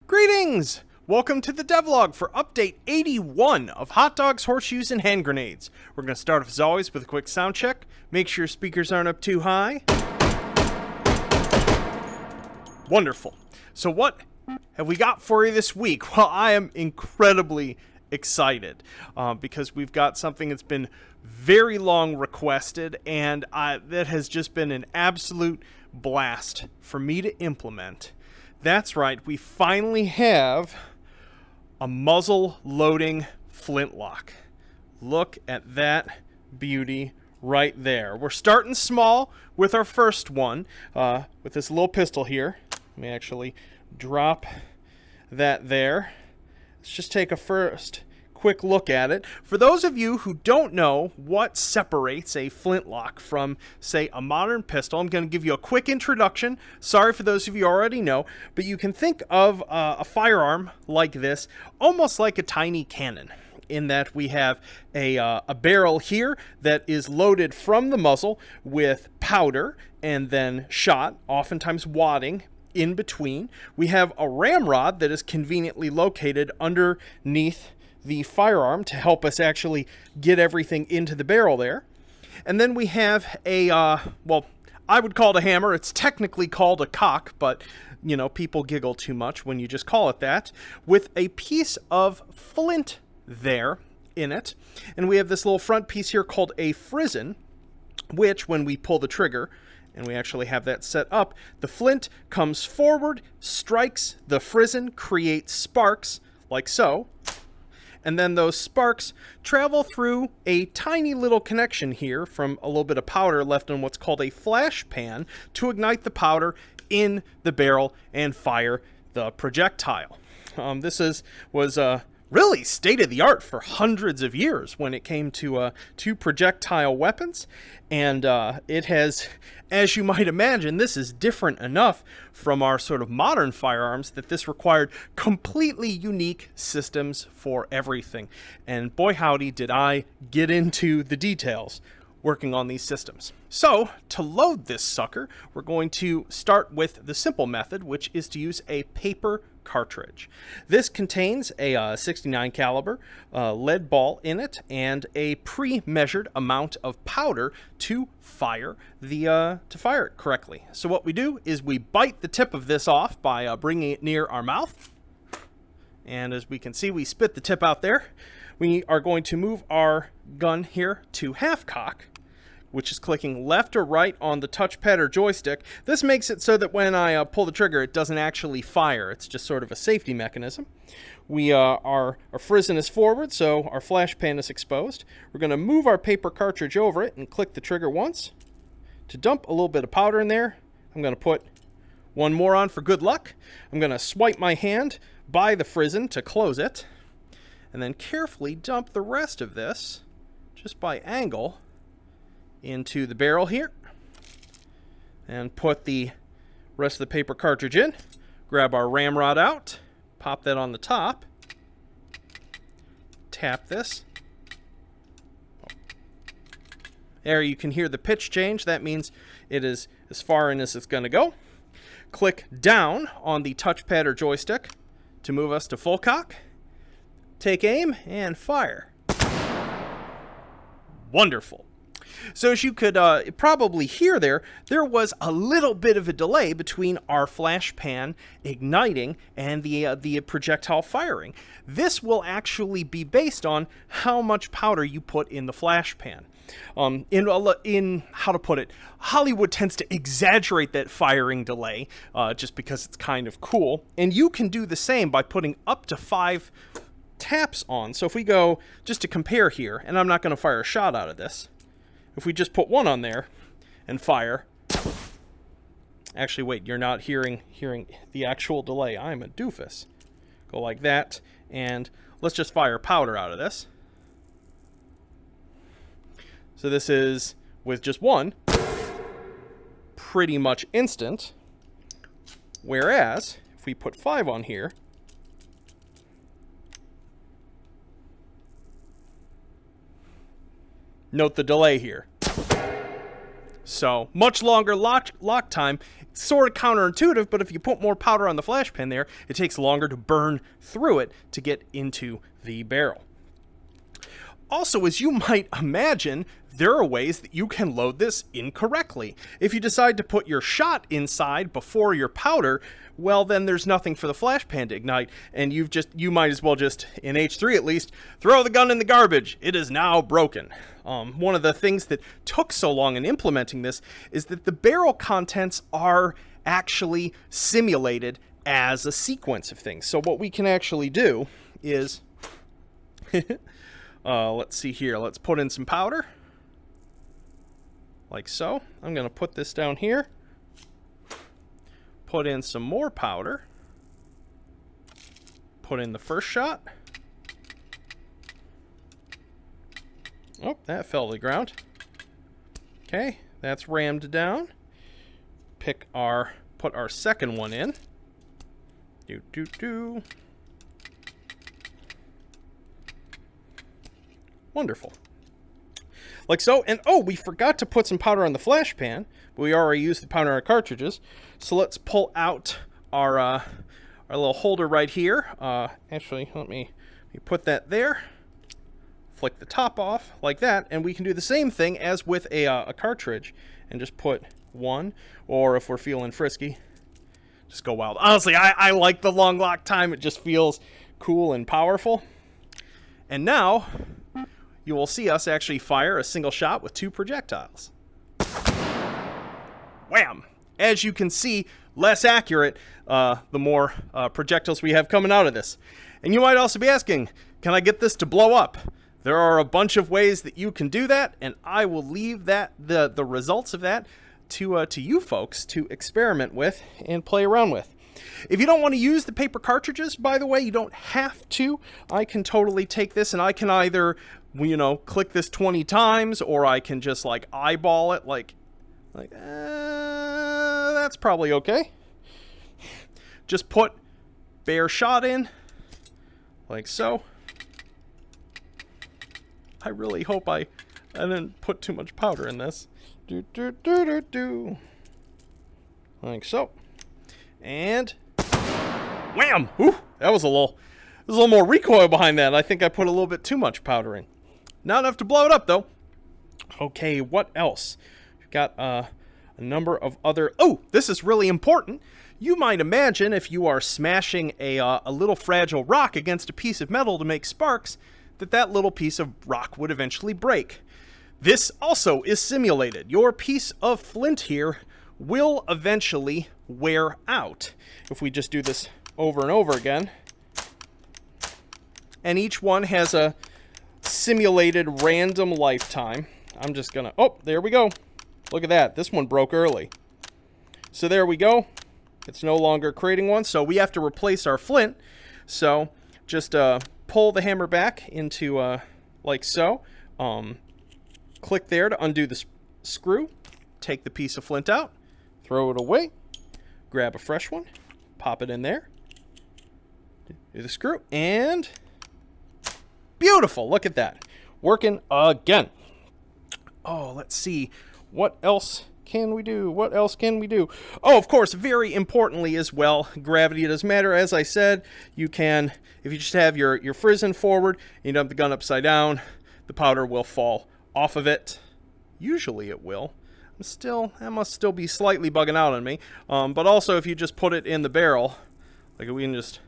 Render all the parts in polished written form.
Greetings! Welcome to the devlog for update 81 of Hot Dogs, Horseshoes, and Hand Grenades. We're going to start off as always with a quick sound check. Make sure your speakers aren't up too high. Wonderful. So what have we got for you this week? Well, I am incredibly excited because we've got something that's been very long requested, and that has just been an absolute blast for me to implement. That's right, we finally have a muzzle-loading flintlock. Look at that beauty right there. We're starting small with our first one, with this little pistol here. Let me actually drop that there. Let's just take a first quick look at it. For those of you who don't know what separates a flintlock from, say, a modern pistol, I'm going to give you a quick introduction. Sorry for those of you who already know, but you can think of a firearm like this, almost like a tiny cannon, in that we have a barrel here that is loaded from the muzzle with powder and then shot, oftentimes wadding, in between. We have a ramrod that is conveniently located underneath the firearm to help us actually get everything into the barrel there. And then we have a, well, I would call it a hammer. It's technically called a cock, but, you know, people giggle too much when you just call it that, with a piece of flint there in it. And we have this little front piece here called a frizzen, which when we pull the trigger, and we actually have that set up, the flint comes forward, strikes the frizzen, creates sparks, like so. And then those sparks travel through a tiny little connection here from a little bit of powder left in what's called a flash pan to ignite the powder in the barrel and fire the projectile. This was really state-of-the-art for hundreds of years when it came to projectile weapons, and it has, as you might imagine, this is different enough from our sort of modern firearms that this required completely unique systems for everything. And boy howdy did I get into the details working on these systems. So, to load this sucker, we're going to start with the simple method, which is to use a paper cartridge. This contains a 69 caliber lead ball in it and a pre-measured amount of powder to fire it correctly. So what we do is we bite the tip of this off by bringing it near our mouth, and as we can see, we spit the tip out there. We are going to move our gun here to half cock, which is clicking left or right on the touchpad or joystick. This makes it so that when I pull the trigger, it doesn't actually fire. It's just sort of a safety mechanism. Our frizzen is forward, so our flash pan is exposed. We're going to move our paper cartridge over it and click the trigger once to dump a little bit of powder in there. I'm going to put one more on for good luck. I'm going to swipe my hand by the frizzen to close it, and then carefully dump the rest of this, just by angle, into the barrel here, and put the rest of the paper cartridge in. Grab our ramrod out, pop that on the top, tap this. There you can hear the pitch change. That means it is as far in as it's going to go. Click down on the touchpad or joystick to move us to full cock. Take aim and fire. Wonderful. So as you could probably hear there was a little bit of a delay between our flash pan igniting and the projectile firing. This will actually be based on how much powder you put in the flash pan. In how to put it, Hollywood tends to exaggerate that firing delay just because it's kind of cool, and you can do the same by putting up to 5 taps on. So if we go, just to compare here, and I'm not going to fire a shot out of this, if we just put one on there and fire, actually wait, you're not hearing the actual delay. I'm a doofus. Go like that, and let's just fire powder out of this. So this is, with just one, pretty much instant, whereas if we put 5 on here, note the delay here. So much longer lock time. It's sort of counterintuitive, but if you put more powder on the flash pan there, it takes longer to burn through it to get into the barrel. Also, as you might imagine, there are ways that you can load this incorrectly. If you decide to put your shot inside before your powder, well, then there's nothing for the flash pan to ignite, and you might as well just, in H3 at least, throw the gun in the garbage. It is now broken. One of the things that took so long in implementing this is that the barrel contents are actually simulated as a sequence of things. So what we can actually do is, let's see here, let's put in some powder, like so. I'm going to put this down here, put in some more powder, put in the first shot. Oh, that fell to the ground. Okay, that's rammed down. Put our second one in. Wonderful. Like so, and oh, we forgot to put some powder on the flash pan, but we already used the powder on our cartridges. So let's pull out our little holder right here. Actually, let me put that there. Flick the top off like that, and we can do the same thing as with a cartridge, and just put one, or if we're feeling frisky, just go wild. Honestly, I like the long lock time. It just feels cool and powerful. And now you will see us actually fire a single shot with 2 projectiles. Wham! As you can see, less accurate the more projectiles we have coming out of this. And you might also be asking, can I get this to blow up? There are a bunch of ways that you can do that, and I will leave that the results of that to you folks to experiment with and play around with. If you don't want to use the paper cartridges, by the way, you don't have to. I can totally take this and I can either, click this 20 times, or I can just like eyeball it that's probably okay. Just put bare shot in, like so. I really hope I didn't put too much powder in this. Like so. And wham! Ooh, that was a little more recoil behind that. I think I put a little bit too much powder in. Not enough to blow it up though. Okay, what else? We've got a number of other. Oh, this is really important. You might imagine if you are smashing a little fragile rock against a piece of metal to make sparks, that little piece of rock would eventually break. This also is simulated. Your piece of flint here will eventually wear out. If we just do this over and over again, and each one has a simulated random lifetime. I'm just gonna, oh, there we go. Look at that, this one broke early. So there we go. It's no longer creating one, so we have to replace our flint. So just pull the hammer back into like so. Click there to undo the screw. Take the piece of flint out. Throw it away. Grab a fresh one. Pop it in there. Do the screw. And beautiful. Look at that. Working again. Oh, let's see. What else can we do? What else can we do? Oh, of course, very importantly as well, gravity does matter. As I said, you can, if you just have your frizzen forward, you dump the gun upside down, the powder will fall off of it. Usually it will. That must still be slightly bugging out on me. But also if you just put it in the barrel, like we can just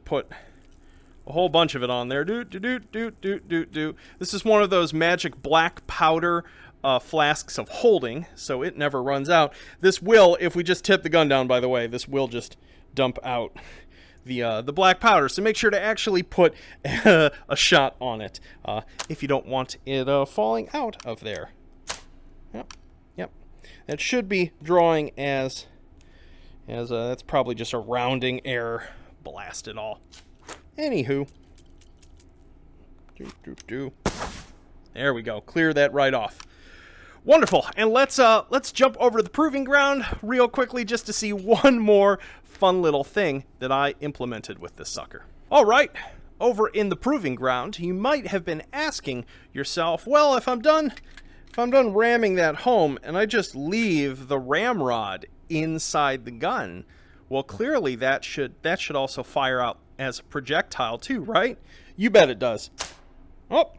put a whole bunch of it on there. This is one of those magic black powder flasks of holding, so it never runs out. This will, if we just tip the gun down, by the way, this will just dump out the black powder. So make sure to actually put a shot on it if you don't want it falling out of there. Yep. That should be drawing as that's probably just a rounding error. Blast it all. Anywho. There we go. Clear that right off. Wonderful. And let's jump over to the proving ground real quickly just to see one more fun little thing that I implemented with this sucker. All right. Over in the proving ground, you might have been asking yourself, well, if I'm done if I'm done ramming that home and I just leave the ramrod inside the gun, well, clearly that should also fire out as a projectile too, right? You bet it does. Oh,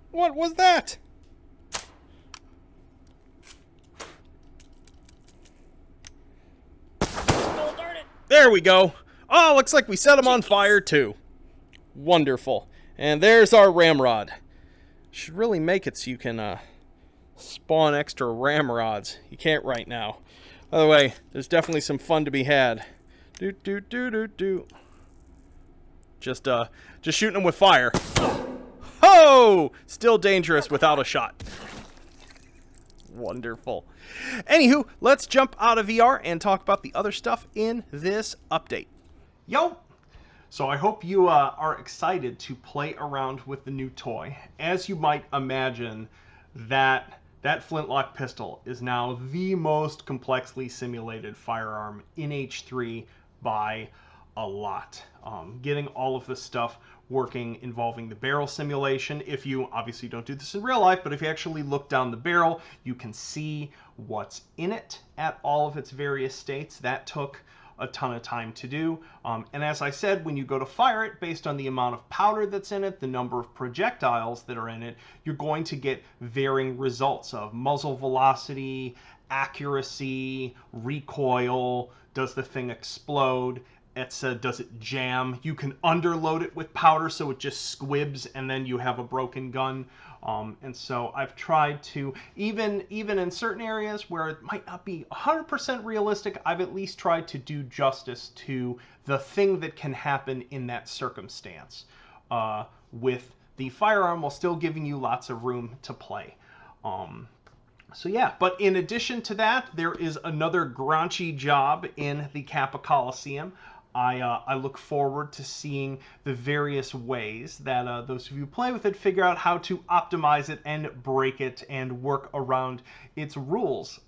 what was that? Oh, darn it. There we go. Oh, looks like we set him on fire too. Wonderful. And there's our ramrod. Should really make it so you can spawn extra ramrods. You can't right now. By the way, there's definitely some fun to be had. Just shooting them with fire. Oh! Still dangerous without a shot. Wonderful. Anywho, let's jump out of VR and talk about the other stuff in this update. Yo! So I hope you are excited to play around with the new toy. As you might imagine, that Flintlock pistol is now the most complexly simulated firearm in H3 by a lot. Getting all of this stuff working involving the barrel simulation. If you obviously don't do this in real life, but if you actually look down the barrel, you can see what's in it at all of its various states. That took a ton of time to do. And as I said, when you go to fire it, based on the amount of powder that's in it, the number of projectiles that are in it, you're going to get varying results of muzzle velocity, accuracy, recoil, does the thing explode, does it jam? You can underload it with powder so it just squibs and then you have a broken gun. And so I've tried to, even in certain areas where it might not be 100% realistic, I've at least tried to do justice to the thing that can happen in that circumstance with the firearm while still giving you lots of room to play. So yeah, but in addition to that, there is another graunchy job in the Kappa Coliseum. I look forward to seeing the various ways that those of you who play with it figure out how to optimize it and break it and work around its rules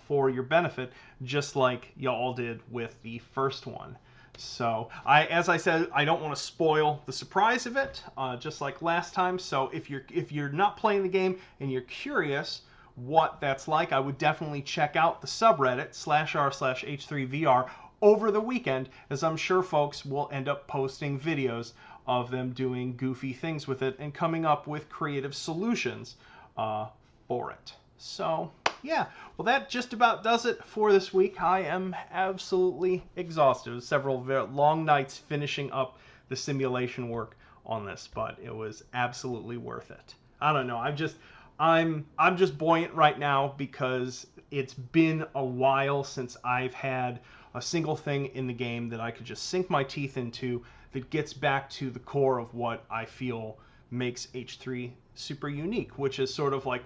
for your benefit, just like y'all did with the first one. So, as I said, I don't want to spoil the surprise of it, just like last time. So if you're not playing the game and you're curious what that's like, I would definitely check out the subreddit /r/H3VR over the weekend, as I'm sure folks will end up posting videos of them doing goofy things with it and coming up with creative solutions for it. So yeah, well, that just about does it for this week. I am absolutely exhausted. It was several very long nights finishing up the simulation work on this, but it was absolutely worth it. I don't know. I'm just buoyant right now because it's been a while since I've had a single thing in the game that I could just sink my teeth into that gets back to the core of what I feel makes H3 super unique, which is sort of like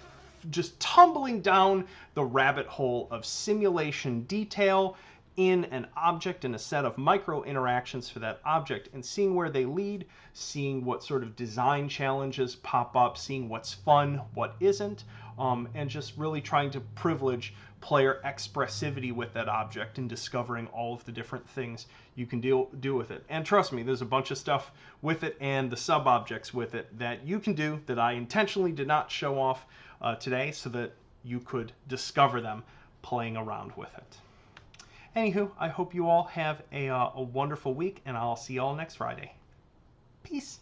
just tumbling down the rabbit hole of simulation detail in an object and a set of micro interactions for that object and seeing where they lead, seeing what sort of design challenges pop up, seeing what's fun, what isn't, and just really trying to privilege player expressivity with that object and discovering all of the different things you can do with it. And trust me, there's a bunch of stuff with it and the sub-objects with it that you can do that I intentionally did not show off today so that you could discover them playing around with it. Anywho, I hope you all have a wonderful week, and I'll see you all next Friday. Peace.